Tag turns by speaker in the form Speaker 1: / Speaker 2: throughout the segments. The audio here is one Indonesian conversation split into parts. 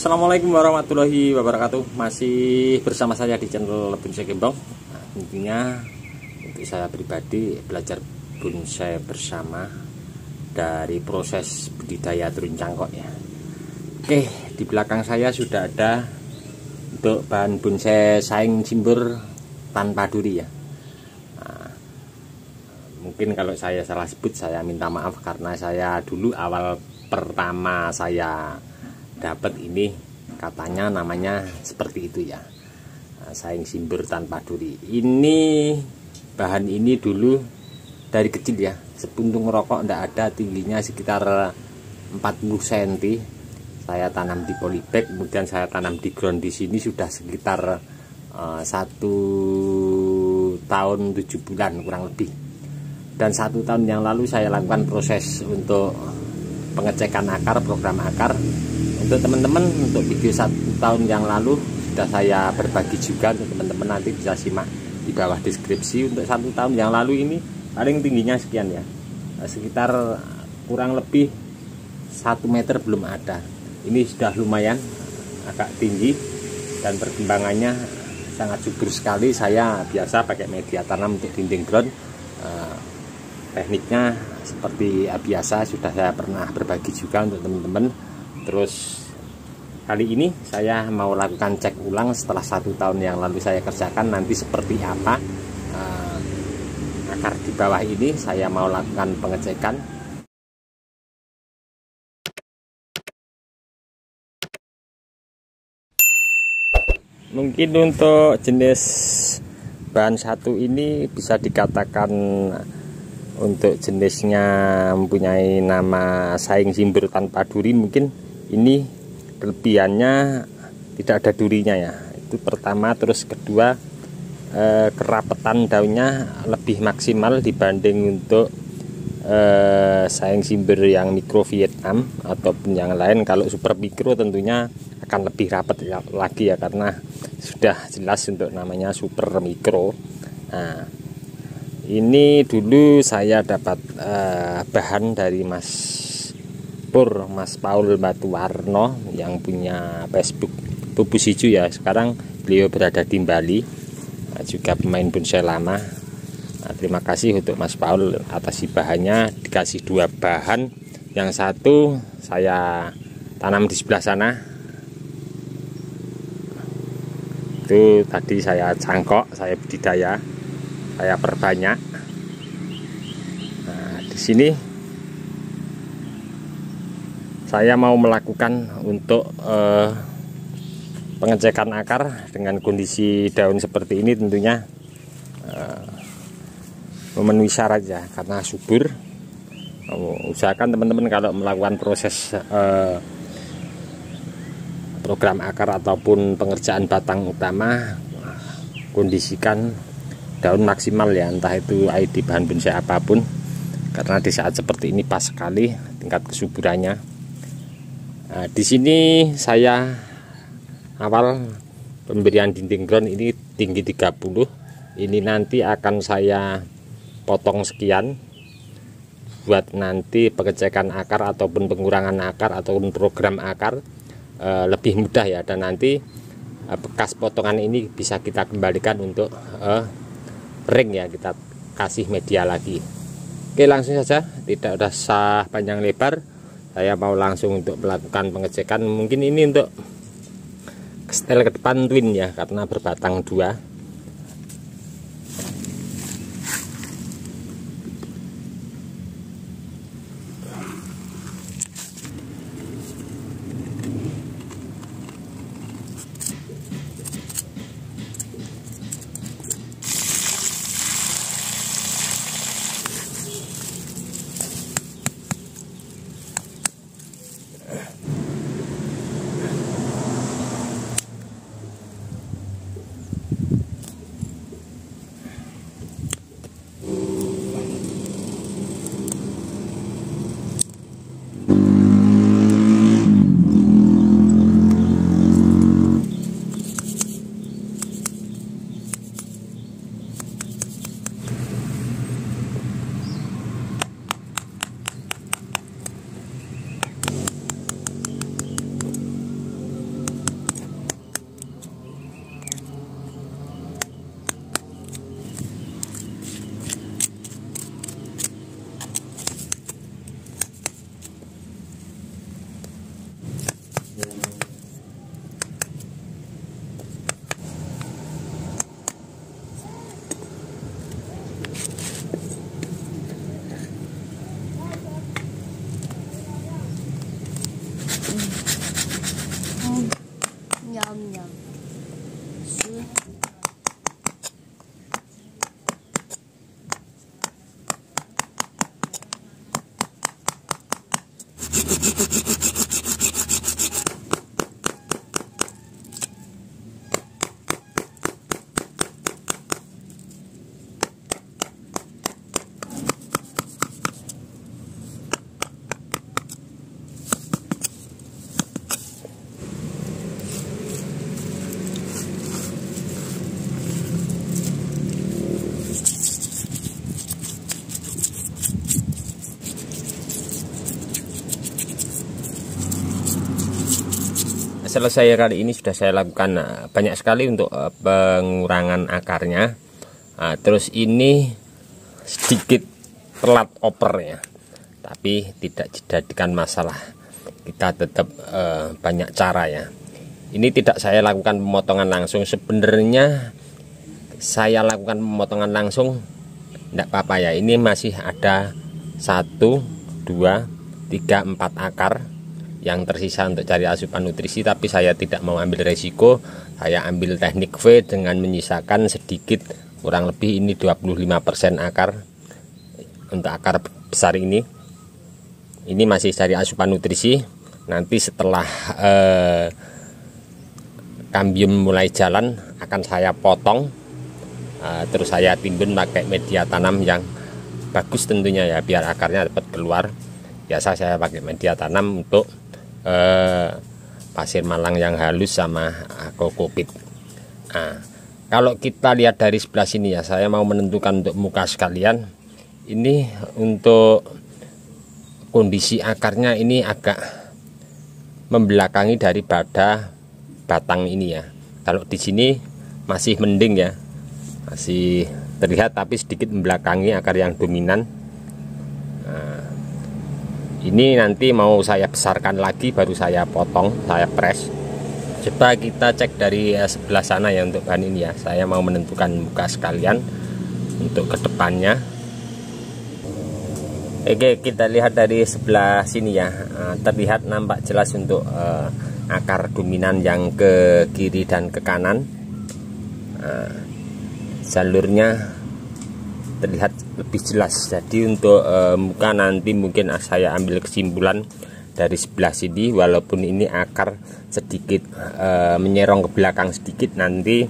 Speaker 1: Assalamualaikum warahmatullahi wabarakatuh. Masih bersama saya di channel Bonsai Gembong. Nah, tentunya untuk saya pribadi belajar bonsai bersama dari proses budidaya turun cangkok ya. Oke, di belakang saya sudah ada untuk bahan bonsai saing simbur tanpa duri ya. Nah, mungkin kalau saya salah sebut saya minta maaf karena saya dulu awal pertama saya dapat ini katanya namanya seperti itu ya, saing simbur tanpa duri. Ini bahan ini dulu dari kecil ya, sepuntung rokok ndak ada, tingginya sekitar 40 cm. Saya tanam di polybag, kemudian saya tanam di ground di sini sudah sekitar 1 tahun 7 bulan kurang lebih. Dan 1 tahun yang lalu saya lakukan proses untuk pengecekan akar, program akar. Untuk teman-teman, untuk video 1 tahun yang lalu sudah saya berbagi juga untuk teman-teman, nanti bisa simak di bawah deskripsi. Untuk 1 tahun yang lalu ini paling tingginya sekian ya, sekitar kurang lebih 1 meter belum ada. Ini sudah lumayan agak tinggi dan perkembangannya sangat subur sekali. Saya biasa pakai media tanam untuk dinding ground, tekniknya seperti biasa sudah saya pernah berbagi juga untuk teman-teman. Terus kali ini saya mau lakukan cek ulang setelah 1 tahun yang lalu saya kerjakan, nanti seperti apa akar di bawah ini. Saya mau lakukan pengecekan. Mungkin untuk jenis bahan satu ini bisa dikatakan untuk jenisnya mempunyai nama saing simbur tanpa duri. Mungkin ini kelebihannya tidak ada durinya ya, itu pertama. Terus kedua, kerapetan daunnya lebih maksimal dibanding untuk saing simbur yang mikro Vietnam ataupun yang lain. Kalau super mikro tentunya akan lebih rapat lagi ya, karena sudah jelas untuk namanya super mikro. Nah, ini dulu saya dapat bahan dari Mas Paul Batuwarno yang punya Facebook Pupus Hijau ya. Sekarang beliau berada di Bali, juga pemain bonsai lama. Nah, terima kasih untuk Mas Paul atas bahannya. Dikasih 2 bahan, yang satu saya tanam di sebelah sana, itu tadi saya cangkok, saya budidaya, saya perbanyak. Nah, di sini saya mau melakukan untuk pengecekan akar dengan kondisi daun seperti ini. Tentunya memenuhi syarat ya, karena subur. Usahakan teman-teman kalau melakukan proses program akar ataupun pengerjaan batang utama, kondisikan daun maksimal ya, entah itu ID bahan bonsai apapun, karena di saat seperti ini pas sekali tingkat kesuburannya. Nah, di sini saya awal pemberian dinding ground ini tinggi 30. Ini nanti akan saya potong sekian buat nanti pengecekan akar ataupun pengurangan akar ataupun program akar lebih mudah ya. Dan nanti bekas potongan ini bisa kita kembalikan untuk ring ya, kita kasih media lagi. Oke, langsung saja, tidak usah panjang lebar, saya mau langsung untuk melakukan pengecekan. Mungkin ini untuk setel ke depan twin ya, karena berbatang 2. Selesai kali ini sudah saya lakukan banyak sekali untuk pengurangan akarnya. Terus ini sedikit telat opernya, tapi tidak dijadikan masalah. Kita tetap banyak cara ya. Ini tidak saya lakukan pemotongan langsung. Sebenarnya saya lakukan pemotongan langsung tidak apa-apa ya. Ini masih ada 1, 2, 3, 4 akar yang tersisa untuk cari asupan nutrisi, tapi saya tidak mau ambil resiko. Saya ambil teknik V dengan menyisakan sedikit, kurang lebih ini 25% akar untuk akar besar ini. Ini masih cari asupan nutrisi. Nanti setelah kambium mulai jalan akan saya potong, terus saya timbun pakai media tanam yang bagus tentunya ya, biar akarnya dapat keluar. Biasa saya pakai media tanam untuk pasir malang yang halus sama kokopit. Kalau kita lihat dari sebelah sini ya, saya mau menentukan untuk muka sekalian. Ini untuk kondisi akarnya ini agak membelakangi daripada batang ini ya. Kalau di sini masih mending ya, masih terlihat, tapi sedikit membelakangi akar yang dominan. Ini nanti mau saya besarkan lagi, baru saya potong, saya press. Coba kita cek dari sebelah sana ya untuk bahan ini ya. Saya mau menentukan muka sekalian untuk kedepannya. Oke, kita lihat dari sebelah sini ya. Terlihat nampak jelas untuk akar dominan yang ke kiri dan ke kanan. Jalurnya terlihat lebih jelas. Jadi untuk muka nanti mungkin saya ambil kesimpulan dari sebelah sini, walaupun ini akar sedikit menyerong ke belakang sedikit, nanti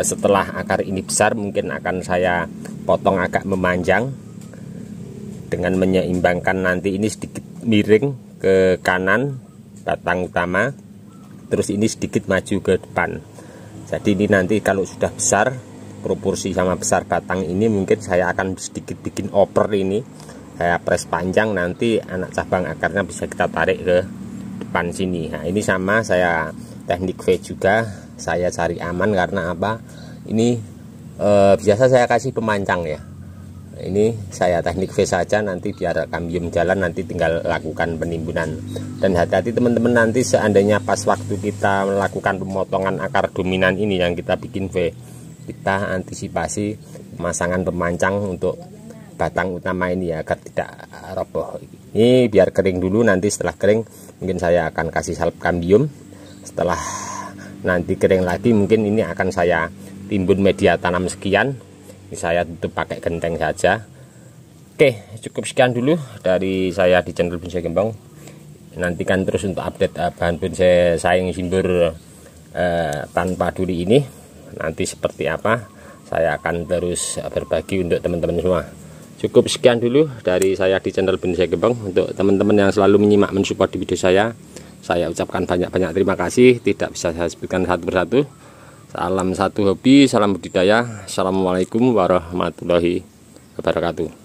Speaker 1: setelah akar ini besar mungkin akan saya potong agak memanjang dengan menyeimbangkan nanti ini sedikit miring ke kanan batang utama, terus ini sedikit maju ke depan. Jadi ini nanti kalau sudah besar, proporsi sama besar batang ini, mungkin saya akan sedikit bikin oper ini, saya press panjang, nanti anak cabang akarnya bisa kita tarik ke depan sini. Nah ini sama saya teknik V juga, saya cari aman karena apa, ini biasa saya kasih pemancang ya. Ini saya teknik V saja, nanti biar kambium jalan, nanti tinggal lakukan penimbunan. Dan hati-hati teman-teman, nanti seandainya pas waktu kita melakukan pemotongan akar dominan ini yang kita bikin V, kita antisipasi pemasangan pemancang untuk batang utama ini ya, agar tidak roboh. Ini biar kering dulu, nanti setelah kering mungkin saya akan kasih salep kambium. Setelah nanti kering lagi mungkin ini akan saya timbun media tanam sekian. Ini saya tutup pakai genteng saja. Oke, cukup sekian dulu dari saya di channel Bonsai Gembong. Nantikan terus untuk update bahan bonsai saing simbur tanpa duri ini. Nanti seperti apa, saya akan terus berbagi untuk teman-teman semua. Cukup sekian dulu dari saya di channel Bonsai Gembong. Untuk teman-teman yang selalu menyimak mensupport di video saya ucapkan banyak-banyak terima kasih. Tidak bisa saya sebutkan satu persatu. Salam satu hobi, salam budidaya. Assalamualaikum warahmatullahi wabarakatuh.